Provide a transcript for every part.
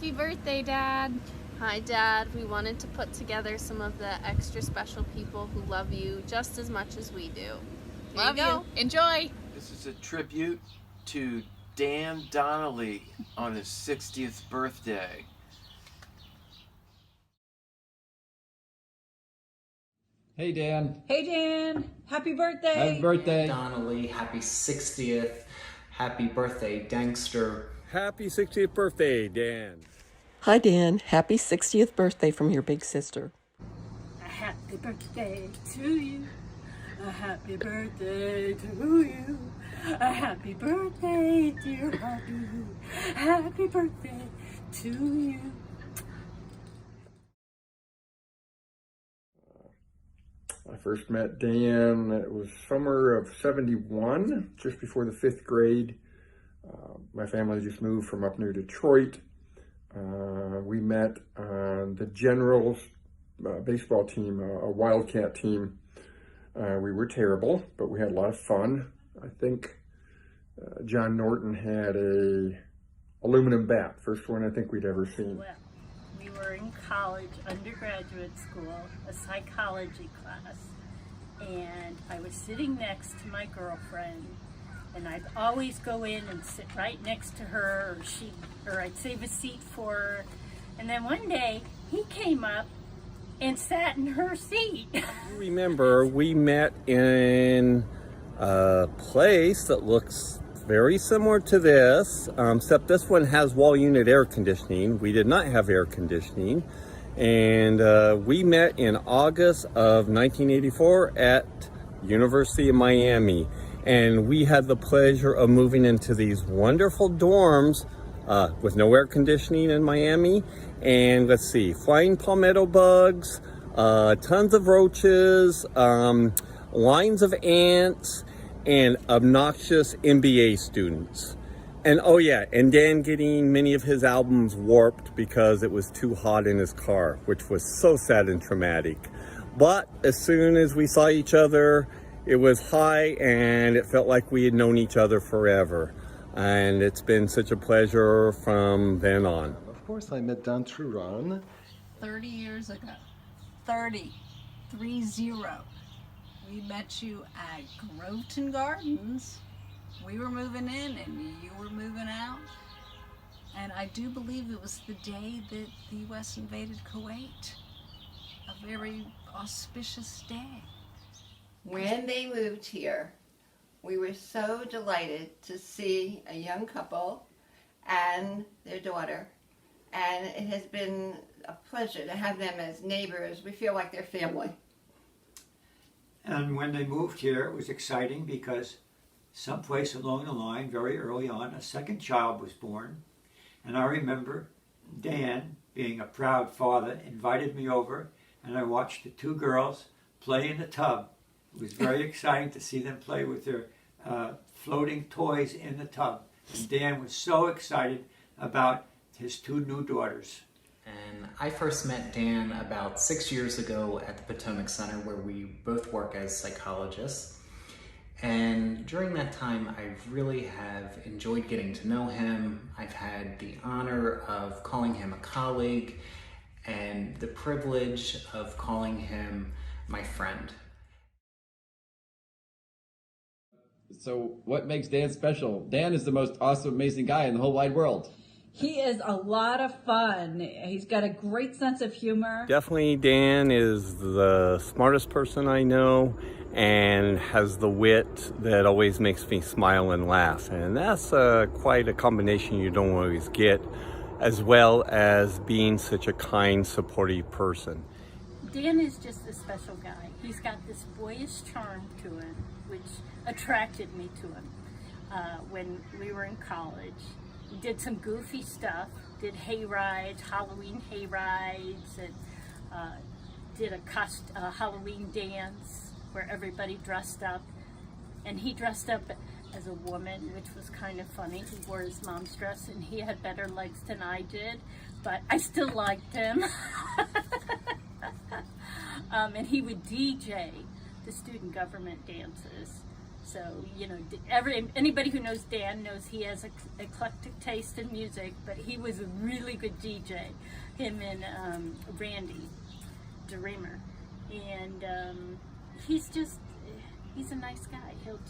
Happy birthday, Dad. Hi, Dad. We wanted to put together some of the extra special people who love you just as much as we do. Love you. Enjoy. This is a tribute to Dan Donnelly on his 60th birthday. Hey, Dan. Hey Dan, happy birthday! Happy birthday. Donnelly, happy 60th. Happy birthday, Dankster. Happy 60th birthday, Dan. Hi, Dan. Happy 60th birthday from your big sister. A happy birthday to you. A happy birthday to you. A happy birthday, dear Happy. Happy birthday to you. I first met Dan, it was summer of 71, just before the 5th grade. My family just moved from up near Detroit. We met on the Generals baseball team, a Wildcat team. We were terrible, but we had a lot of fun. I think John Norton had a aluminum bat, first one I think we'd ever seen. Well, we were in college, undergraduate school, a psychology class, and I was sitting next to my girlfriend, and I'd always go in and sit right next to her, or I'd save a seat for her. And then one day he came up and sat in her seat. Remember, we met in a place that looks very similar to this, except this one has wall unit air conditioning. We did not have air conditioning. And we met in August of 1984 at University of Miami. And we had the pleasure of moving into these wonderful dorms with no air conditioning in Miami. And let's see, flying palmetto bugs, tons of roaches, lines of ants, and obnoxious MBA students. And oh yeah, and Dan getting many of his albums warped because it was too hot in his car, which was so sad and traumatic. But as soon as we saw each other, it was high and it felt like we had known each other forever. And it's been such a pleasure from then on. Of course, I met Don Truron. 30 years ago. 30. We met you at Groveton Gardens. We were moving in and you were moving out. And I do believe it was the day that the U.S. invaded Kuwait. A very auspicious day. When they moved here, we were so delighted to see a young couple and their daughter. And it has been a pleasure to have them as neighbors. We feel like they're family. And when they moved here, it was exciting because someplace along the line, very early on, a second child was born. And I remember Dan, being a proud father, invited me over and I watched the two girls play in the tub. It was very exciting to see them play with their floating toys in the tub. And Dan was so excited about his two new daughters. And I first met Dan about 6 years ago at the Potomac Center, where we both work as psychologists. And during that time, I really have enjoyed getting to know him. I've had the honor of calling him a colleague and the privilege of calling him my friend. So what makes Dan special? Dan is the most awesome, amazing guy in the whole wide world. He is a lot of fun. He's got a great sense of humor. Definitely Dan is the smartest person I know and has the wit that always makes me smile and laugh. And that's quite a combination you don't always get, as well as being such a kind, supportive person. Dan is just a special guy. He's got this boyish charm to him, which attracted me to him when we were in college. We did some goofy stuff, did hay rides, Halloween hay rides, and did a Halloween dance where everybody dressed up. And he dressed up as a woman, which was kind of funny. He wore his mom's dress and he had better legs than I did, but I still liked him. And he would DJ the student government dances. So, you know, anybody who knows Dan knows he has eclectic taste in music, but he was a really good DJ, him and Randy DeReamer. And he's a nice guy. He'll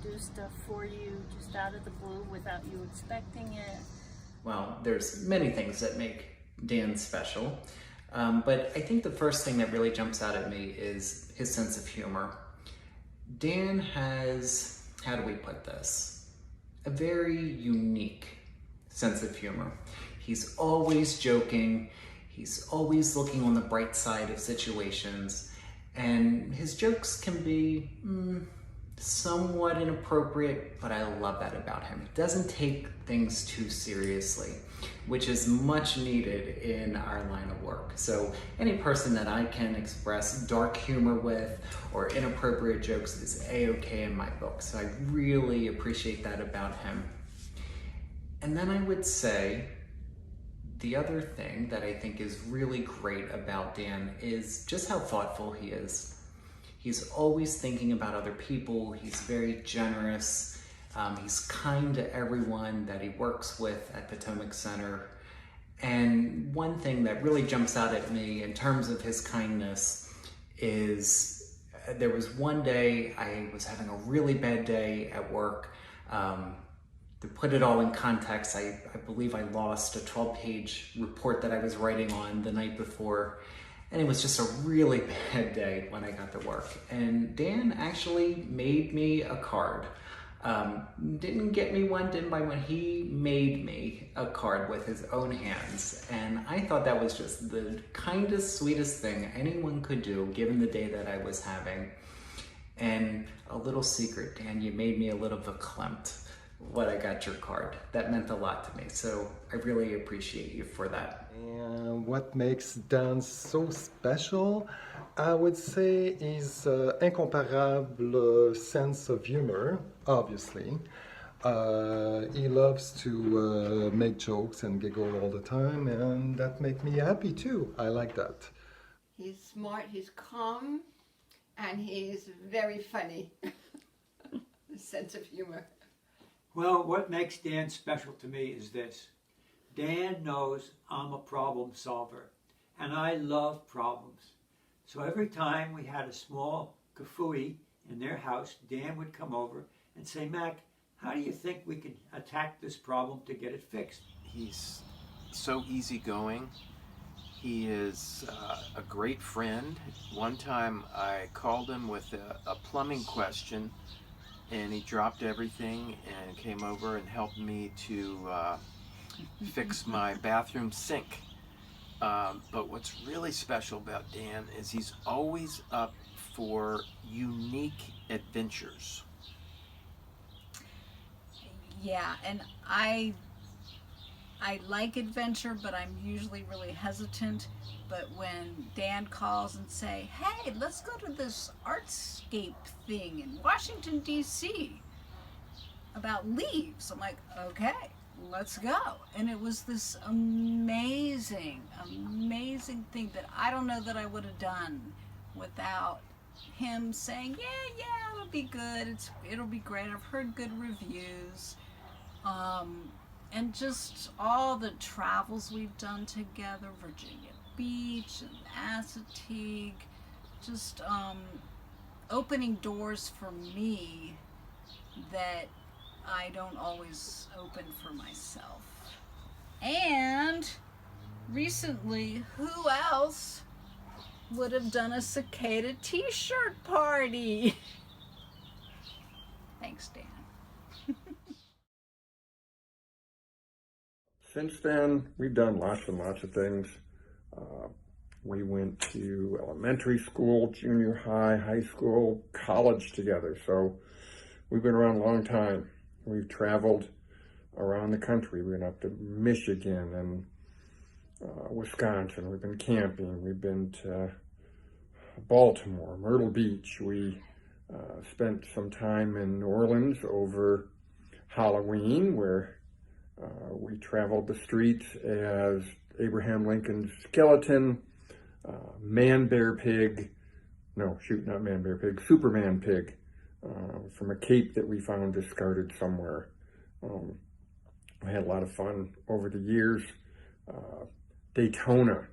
do stuff for you just out of the blue without you expecting it. Well, there's many things that make Dan special, but I think the first thing that really jumps out at me is his sense of humor. Dan has, how do we put this, a very unique sense of humor. He's always joking, he's always looking on the bright side of situations, and his jokes can be somewhat inappropriate, but I love that about him. He doesn't take things too seriously, which is much needed in our line of work. So any person that I can express dark humor with or inappropriate jokes is a-okay in my book. So I really appreciate that about him. And then I would say the other thing that I think is really great about Dan is just how thoughtful he is. He's always thinking about other people. He's very generous. He's kind to everyone that he works with at Potomac Center. And one thing that really jumps out at me in terms of his kindness is there was one day I was having a really bad day at work. To put it all in context, I believe I lost a 12-page report that I was writing on the night before. And it was just a really bad day when I got to work. And Dan actually made me a card. Didn't get me one, didn't buy one. He made me a card with his own hands. And I thought that was just the kindest, sweetest thing anyone could do, given the day that I was having. And a little secret, Dan, you made me a little verklempt when I got your card. That meant a lot to me. So I really appreciate you for that. And what makes Dan so special, I would say, is incomparable sense of humor, obviously. He loves to make jokes and giggle all the time, and that makes me happy too. I like that. He's smart, he's calm, and he's very funny. Sense of humor. Well, what makes Dan special to me is this. Dan knows I'm a problem solver, and I love problems. So every time we had a small kafooey in their house, Dan would come over and say, Mac, how do you think we can attack this problem to get it fixed? He's so easygoing. He is a great friend. One time I called him with a plumbing question, and he dropped everything and came over and helped me to fix my bathroom sink. But what's really special about Dan is he's always up for unique adventures. Yeah, and I like adventure, but I'm usually really hesitant. But when Dan calls and say, hey, let's go to this artscape thing in Washington, D.C. about leaves, I'm like, okay, let's go. And it was this amazing, amazing thing that I don't know that I would have done without him saying, yeah, it'll be good. It'll be great. I've heard good reviews. And just all the travels we've done together, Virginia Beach and Assateague, just opening doors for me that I don't always open for myself. And recently, who else would have done a cicada t-shirt party? Thanks, Dan. Since then, we've done lots and lots of things. We went to elementary school, junior high, high school, college together. So we've been around a long time. We've traveled around the country. We went up to Michigan and Wisconsin. We've been camping. We've been to Baltimore, Myrtle Beach. We spent some time in New Orleans over Halloween, where we traveled the streets as Abraham Lincoln's skeleton, Superman Pig from a cape that we found discarded somewhere. I had a lot of fun over the years. Daytona,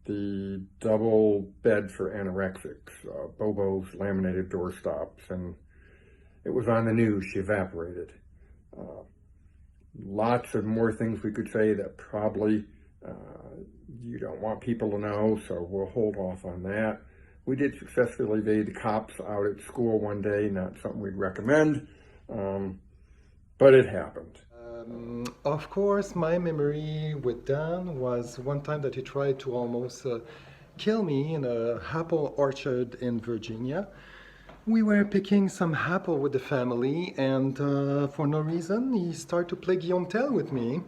the double bed for anorexics, Bobo's laminated doorstops, and it was on the news. She evaporated. Lots of more things we could say that probably you don't want people to know, so we'll hold off on that. We did successfully evade the cops out at school one day, not something we'd recommend, but it happened. Of course, my memory with Dan was one time that he tried to almost kill me in an apple orchard in Virginia. We were picking some apple with the family, and for no reason, he started to play Guillaume Tell with me.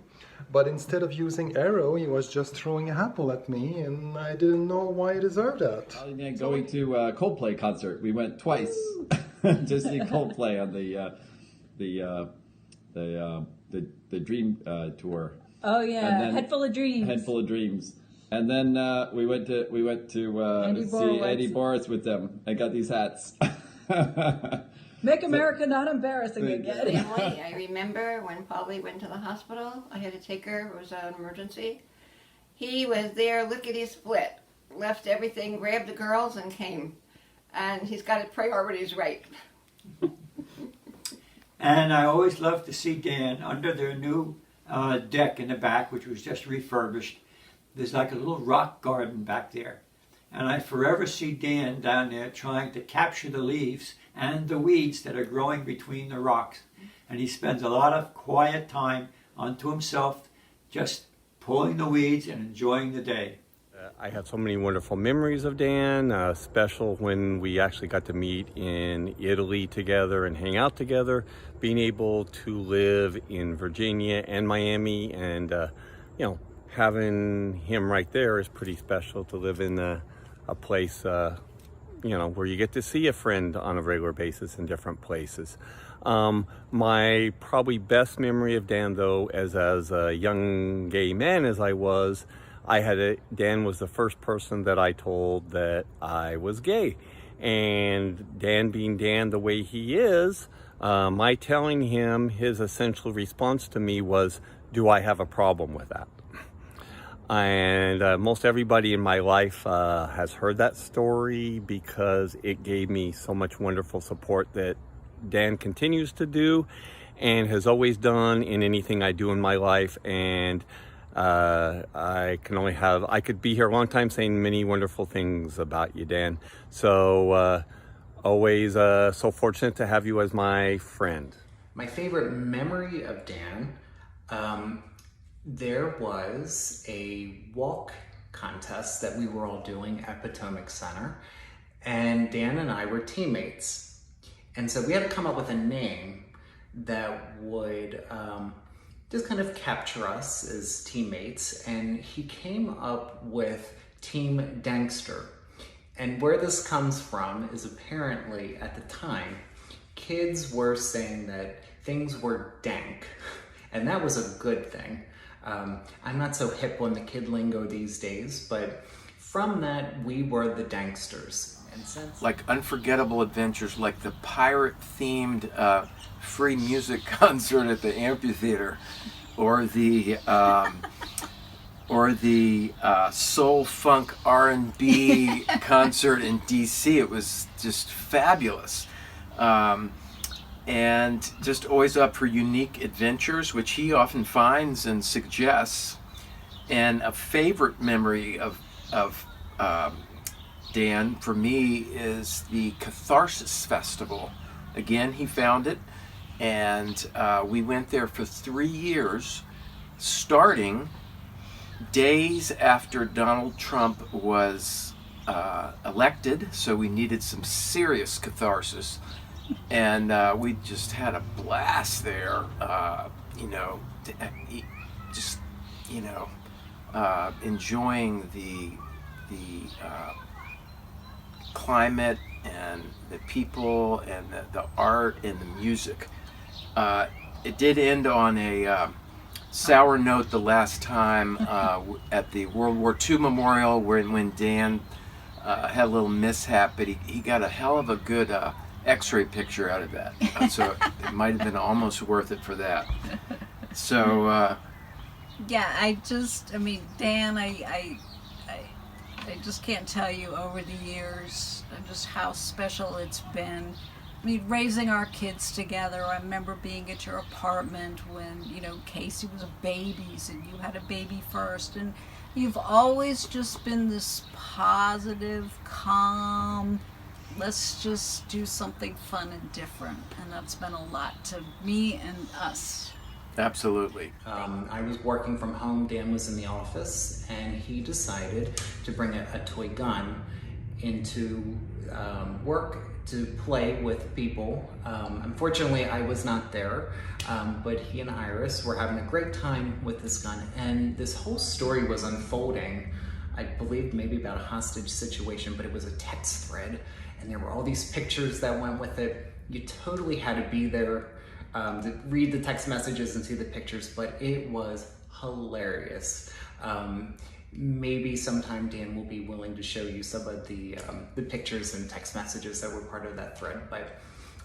But instead of using arrow, he was just throwing an apple at me, and I didn't know why I deserved that. Going to a Coldplay concert, we went twice to see Coldplay on the Dream tour. Oh yeah, then, Head Full of Dreams. Head Full of Dreams. And then we went to see Andy Boris with them. I got these hats. Make America not embarrassing again. Family, I remember when Polly went to the hospital. I had to take her. It was an emergency. He was there, lickety-split, left everything, grabbed the girls, and came. And he's got his priorities right. And I always loved to see Dan under their new deck in the back, which was just refurbished. There's like a little rock garden back there. And I forever see Dan down there trying to capture the leaves and the weeds that are growing between the rocks. And he spends a lot of quiet time unto himself, just pulling the weeds and enjoying the day. I have so many wonderful memories of Dan, special when we actually got to meet in Italy together and hang out together, being able to live in Virginia and Miami, and having him right there is pretty special, to live in a place where you get to see a friend on a regular basis in different places. My probably best memory of Dan, though, as a young gay man as I was, Dan was the first person that I told that I was gay. And Dan being Dan the way he is, my telling him, his essential response to me was, do I have a problem with that? And most everybody in my life has heard that story, because it gave me so much wonderful support that Dan continues to do and has always done in anything I do in my life. And I could be here a long time saying many wonderful things about you, Dan. So always so fortunate to have you as my friend. My favorite memory of Dan, there was a walk contest that we were all doing at Potomac Center, and Dan and I were teammates. And so we had to come up with a name that would just kind of capture us as teammates, and he came up with Team Dankster. And where this comes from is apparently at the time, kids were saying that things were dank, and that was a good thing. I'm not so hip on the kid lingo these days, but from that, we were the Danksters. And since like Unforgettable Adventures, like the pirate-themed free music concert at the amphitheater, or the soul funk R&B concert in DC. It was just fabulous. And just always up for unique adventures, which he often finds and suggests. And a favorite memory of Dan for me is the Catharsis Festival. Again, he found it, and we went there for 3 years, starting days after Donald Trump was elected, so we needed some serious catharsis. And we just had a blast there, enjoying the climate and the people and the art and the music. It did end on a sour note the last time at the World War II Memorial, when Dan had a little mishap, but he got a hell of a good x-ray picture out of that. So it might have been almost worth it for that. So yeah, I mean, Dan, I just can't tell you over the years just how special it's been. I mean, raising our kids together. I remember being at your apartment when, you know, Casey was babies and you had a baby first, and you've always just been this positive, calm, let's just do something fun and different, and that's been a lot to me and us. absolutely. I was working from home, Dan was in the office, and he decided to bring a toy gun into work to play with people. Unfortunately, I was not there, but he and Iris were having a great time with this gun, and this whole story was unfolding. I believe maybe about a hostage situation, but it was a text thread, and there were all these pictures that went with it. You totally had to be there to read the text messages and see the pictures, but it was hilarious. Maybe sometime Dan will be willing to show you some of the pictures and text messages that were part of that thread. But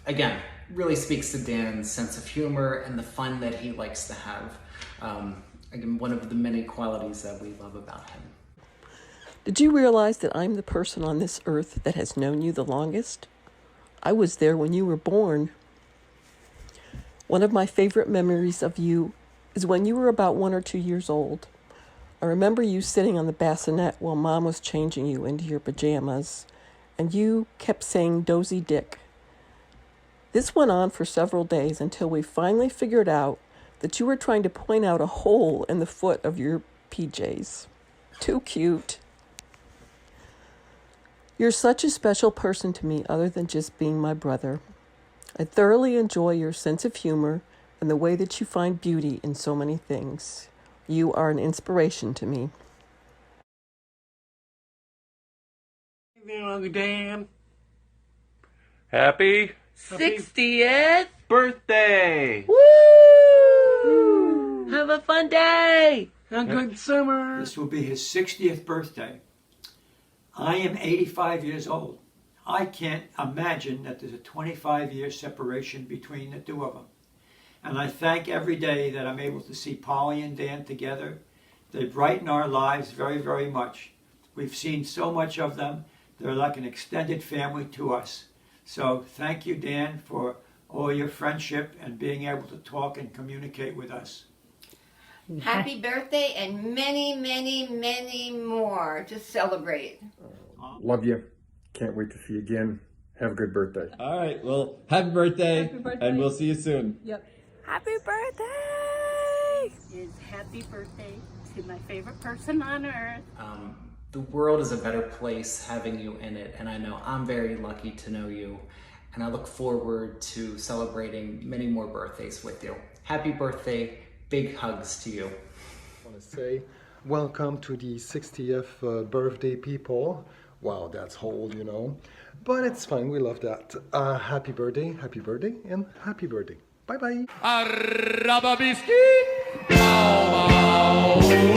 again, really speaks to Dan's sense of humor and the fun that he likes to have. Again, one of the many qualities that we love about him. Did you realize that I'm the person on this earth that has known you the longest? I was there when you were born. One of my favorite memories of you is when you were about 1 or 2 years old. I remember you sitting on the bassinet while Mom was changing you into your pajamas, and you kept saying Dozy Dick. This went on for several days until we finally figured out that you were trying to point out a hole in the foot of your PJs. Too cute. You're such a special person to me other than just being my brother. I thoroughly enjoy your sense of humor and the way that you find beauty in so many things. You are an inspiration to me. Uncle Dan. Happy 60th birthday! Woo! Have a fun day! A good summer! This will be his 60th birthday. I am 85 years old. I can't imagine that there's a 25-year separation between the two of them. And I thank every day that I'm able to see Polly and Dan together. They brighten our lives very, very much. We've seen so much of them. They're like an extended family to us. So thank you, Dan, for all your friendship and being able to talk and communicate with us. Happy birthday and many, many, many more to celebrate. Love you. Can't wait to see you again. Have a good birthday. All right. Well, happy birthday. Happy birthday. And we'll see you soon. Yep. Happy birthday! It's happy birthday to my favorite person on earth. The world is a better place having you in it, and I know I'm very lucky to know you, and I look forward to celebrating many more birthdays with you. Happy birthday. Big hugs to you. I want to say welcome to the 60th birthday, people. Wow, that's old, you know. But it's fine, we love that. Happy birthday, and happy birthday. Bye-bye. Arraba biscuit. Bow, bow.